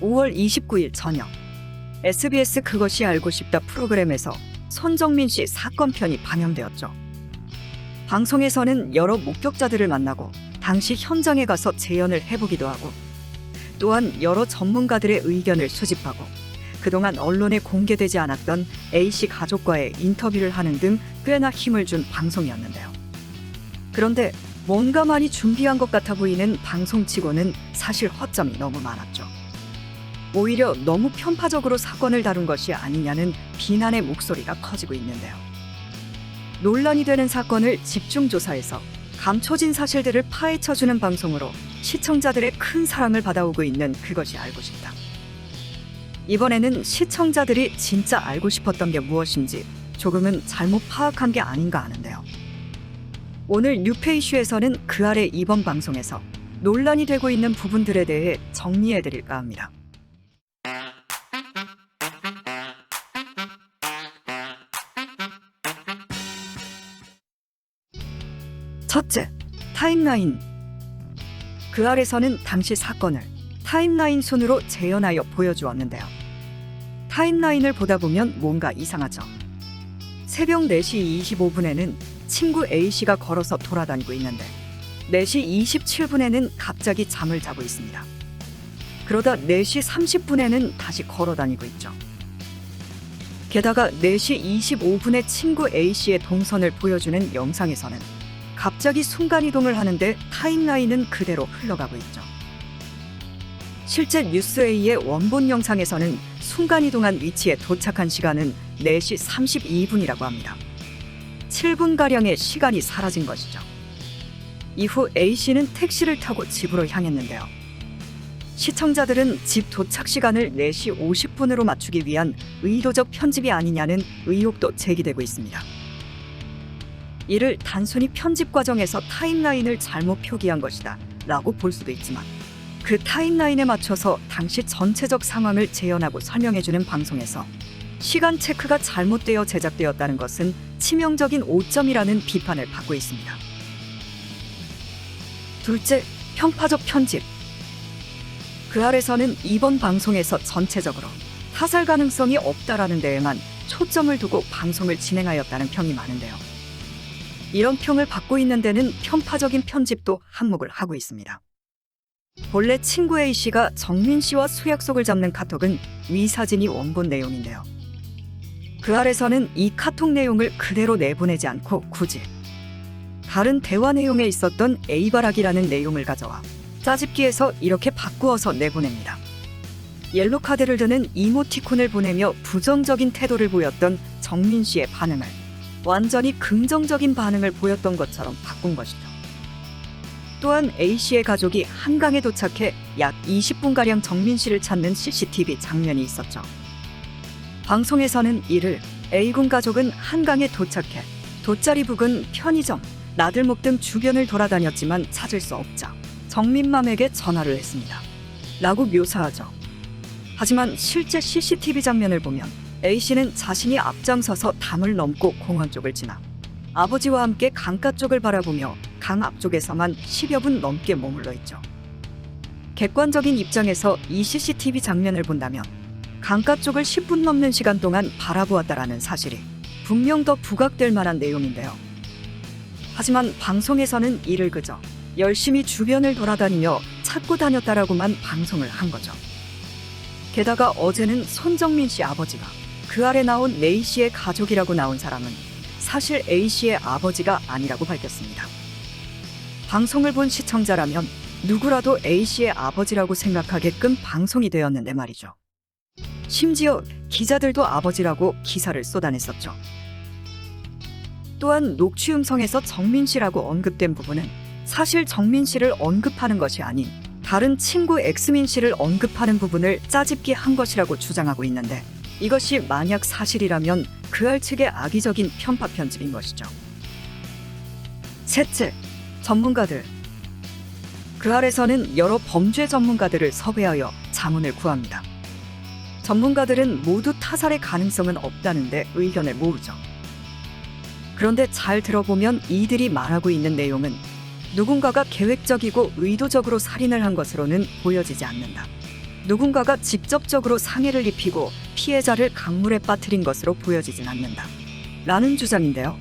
5월 29일 저녁 SBS 그것이 알고 싶다 프로그램에서 손정민 씨 사건 편이 방영되었죠. 방송에서는 여러 목격자들을 만나고 당시 현장에 가서 재연을 해보기도 하고 또한 여러 전문가들의 의견을 수집하고 그동안 언론에 공개되지 않았던 A씨 가족과의 인터뷰를 하는 등 꽤나 힘을 준 방송이었는데요. 그런데 뭔가 많이 준비한 것 같아 보이는 방송치고는 사실 허점이 너무 많았죠. 오히려 너무 편파적으로 사건을 다룬 것이 아니냐는 비난의 목소리가 커지고 있는데요. 논란이 되는 사건을 집중조사해서 감춰진 사실들을 파헤쳐주는 방송으로 시청자들의 큰 사랑을 받아오고 있는 그것이 알고 싶다. 이번에는 시청자들이 진짜 알고 싶었던 게 무엇인지 조금은 잘못 파악한 게 아닌가 하는데요. 오늘 뉴페 이슈에서는 그 아래 이번 방송에서 논란이 되고 있는 부분들에 대해 정리해드릴까 합니다. 첫째, 타임라인. 그 아래서는 당시 사건을 타임라인 순으로 재현하여 보여주었는데요. 타임라인을 보다 보면 뭔가 이상하죠. 새벽 4시 25분에는 친구 A씨가 걸어서 돌아다니고 있는데 4시 27분에는 갑자기 잠을 자고 있습니다. 그러다 4시 30분에는 다시 걸어다니고 있죠. 게다가 4시 25분에 친구 A씨의 동선을 보여주는 영상에서는 갑자기 순간이동을 하는데 타임라인은 그대로 흘러가고 있죠. 실제 뉴스A의 원본 영상에서는 순간이동한 위치에 도착한 시간은 4시 32분이라고 합니다. 7분가량의 시간이 사라진 것이죠. 이후 A씨는 택시를 타고 집으로 향했는데요. 시청자들은 집 도착 시간을 4시 50분으로 맞추기 위한 의도적 편집이 아니냐는 의혹도 제기되고 있습니다. 이를 단순히 편집 과정에서 타임라인을 잘못 표기한 것이다 라고 볼 수도 있지만 그 타임라인에 맞춰서 당시 전체적 상황을 재현하고 설명해주는 방송에서 시간 체크가 잘못되어 제작되었다는 것은 치명적인 오점이라는 비판을 받고 있습니다. 둘째, 편파적 편집. 그 아래서는 이번 방송에서 전체적으로 타살 가능성이 없다라는 데에만 초점을 두고 방송을 진행하였다는 평이 많은데요. 이런 평을 받고 있는 데는 편파적인 편집도 한몫을 하고 있습니다. 본래 친구 A씨가 정민 씨와 수약속을 잡는 카톡은 위 사진이 원본 내용인데요. 그 아래서는 이 카톡 내용을 그대로 내보내지 않고 굳이 다른 대화 내용에 있었던 A바락이라는 내용을 가져와 짜집기해서 이렇게 바꾸어서 내보냅니다. 옐로 카드를 드는 이모티콘을 보내며 부정적인 태도를 보였던 정민 씨의 반응을 완전히 긍정적인 반응을 보였던 것처럼 바꾼 것이죠. 또한 A씨의 가족이 한강에 도착해 약 20분가량 정민 씨를 찾는 CCTV 장면이 있었죠. 방송에서는 이를 A군 가족은 한강에 도착해 돗자리 부근 편의점, 나들목 등 주변을 돌아다녔지만 찾을 수 없자 정민맘에게 전화를 했습니다. 라고 묘사하죠. 하지만 실제 CCTV 장면을 보면 A씨는 자신이 앞장서서 담을 넘고 공원 쪽을 지나 아버지와 함께 강가 쪽을 바라보며 강 앞쪽에서만 10여 분 넘게 머물러 있죠. 객관적인 입장에서 이 CCTV 장면을 본다면 강가 쪽을 10분 넘는 시간 동안 바라보았다라는 사실이 분명 더 부각될 만한 내용인데요. 하지만 방송에서는 이를 그저 열심히 주변을 돌아다니며 찾고 다녔다라고만 방송을 한 거죠. 게다가 어제는 손정민 씨 아버지가 그 아래 나온 A씨의 가족이라고 나온 사람은 사실 A씨의 아버지가 아니라고 밝혔습니다. 방송을 본 시청자라면 누구라도 A씨의 아버지라고 생각하게끔 방송이 되었는데 말이죠. 심지어 기자들도 아버지라고 기사를 쏟아냈었죠. 또한 녹취 음성에서 정민 씨라고 언급된 부분은 사실 정민 씨를 언급하는 것이 아닌 다른 친구 엑스민 씨를 언급하는 부분을 짜집기 한 것이라고 주장하고 있는데 이것이 만약 사실이라면 그알 측의 악의적인 편파 편집인 것이죠. 셋째, 전문가들. 그 아래서는 여러 범죄 전문가들을 섭외하여 자문을 구합니다. 전문가들은 모두 타살의 가능성은 없다는데 의견을 모으죠. 그런데 잘 들어보면 이들이 말하고 있는 내용은 누군가가 계획적이고 의도적으로 살인을 한 것으로는 보여지지 않는다. 누군가가 직접적으로 상해를 입히고 피해자를 강물에 빠뜨린 것으로 보여지진 않는다. 라는 주장인데요.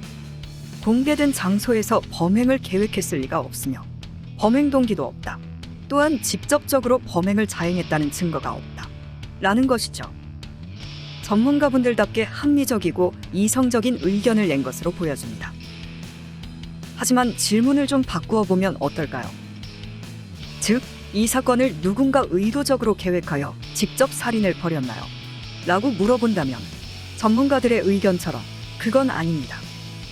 공개된 장소에서 범행을 계획했을 리가 없으며 범행 동기도 없다. 또한 직접적으로 범행을 자행했다는 증거가 없다. 라는 것이죠. 전문가분들답게 합리적이고 이성적인 의견을 낸 것으로 보여집니다. 하지만 질문을 좀 바꾸어 보면 어떨까요? 즉, 이 사건을 누군가 의도적으로 계획하여 직접 살인을 벌였나요? 라고 물어본다면 전문가들의 의견처럼 그건 아닙니다.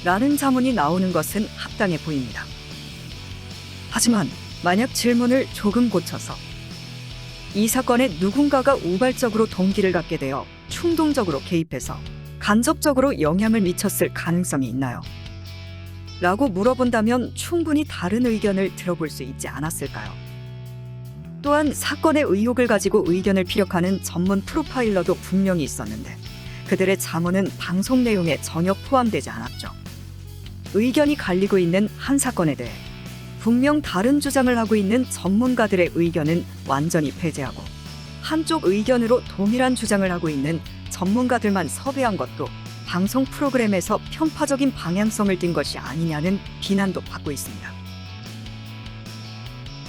라는 자문이 나오는 것은 합당해 보입니다. 하지만 만약 질문을 조금 고쳐서 이 사건에 누군가가 우발적으로 동기를 갖게 되어 충동적으로 개입해서 간접적으로 영향을 미쳤을 가능성이 있나요? 라고 물어본다면 충분히 다른 의견을 들어볼 수 있지 않았을까요? 또한 사건의 의혹을 가지고 의견을 피력하는 전문 프로파일러도 분명히 있었는데 그들의 자문은 방송 내용에 전혀 포함되지 않았죠. 의견이 갈리고 있는 한 사건에 대해 분명 다른 주장을 하고 있는 전문가들의 의견은 완전히 배제하고 한쪽 의견으로 동일한 주장을 하고 있는 전문가들만 섭외한 것도 방송 프로그램에서 편파적인 방향성을 띈 것이 아니냐는 비난도 받고 있습니다.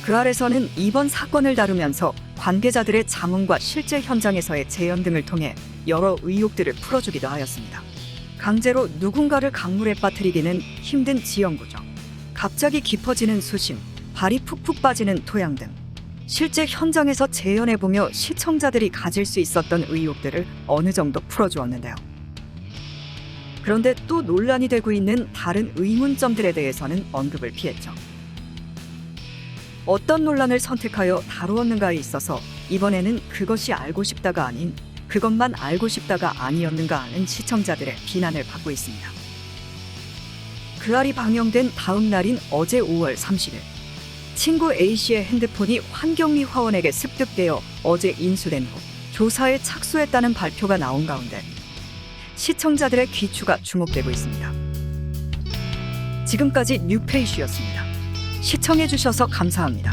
그 아래서는 이번 사건을 다루면서 관계자들의 자문과 실제 현장에서의 재연 등을 통해 여러 의혹들을 풀어주기도 하였습니다. 강제로 누군가를 강물에 빠뜨리기는 힘든 지형구조, 갑자기 깊어지는 수심, 발이 푹푹 빠지는 토양 등 실제 현장에서 재연해보며 시청자들이 가질 수 있었던 의혹들을 어느 정도 풀어주었는데요. 그런데 또 논란이 되고 있는 다른 의문점들에 대해서는 언급을 피했죠. 어떤 논란을 선택하여 다루었는가에 있어서 이번에는 그것이 알고 싶다가 아닌 그것만 알고 싶다가 아니었는가 하는 시청자들의 비난을 받고 있습니다. 그 알이 방영된 다음 날인 어제 5월 30일 친구 A씨의 핸드폰이 환경미 화원에게 습득되어 어제 인수된 후 조사에 착수했다는 발표가 나온 가운데 시청자들의 귀추가 주목되고 있습니다. 지금까지 뉴페이슈였습니다. 시청해주셔서 감사합니다.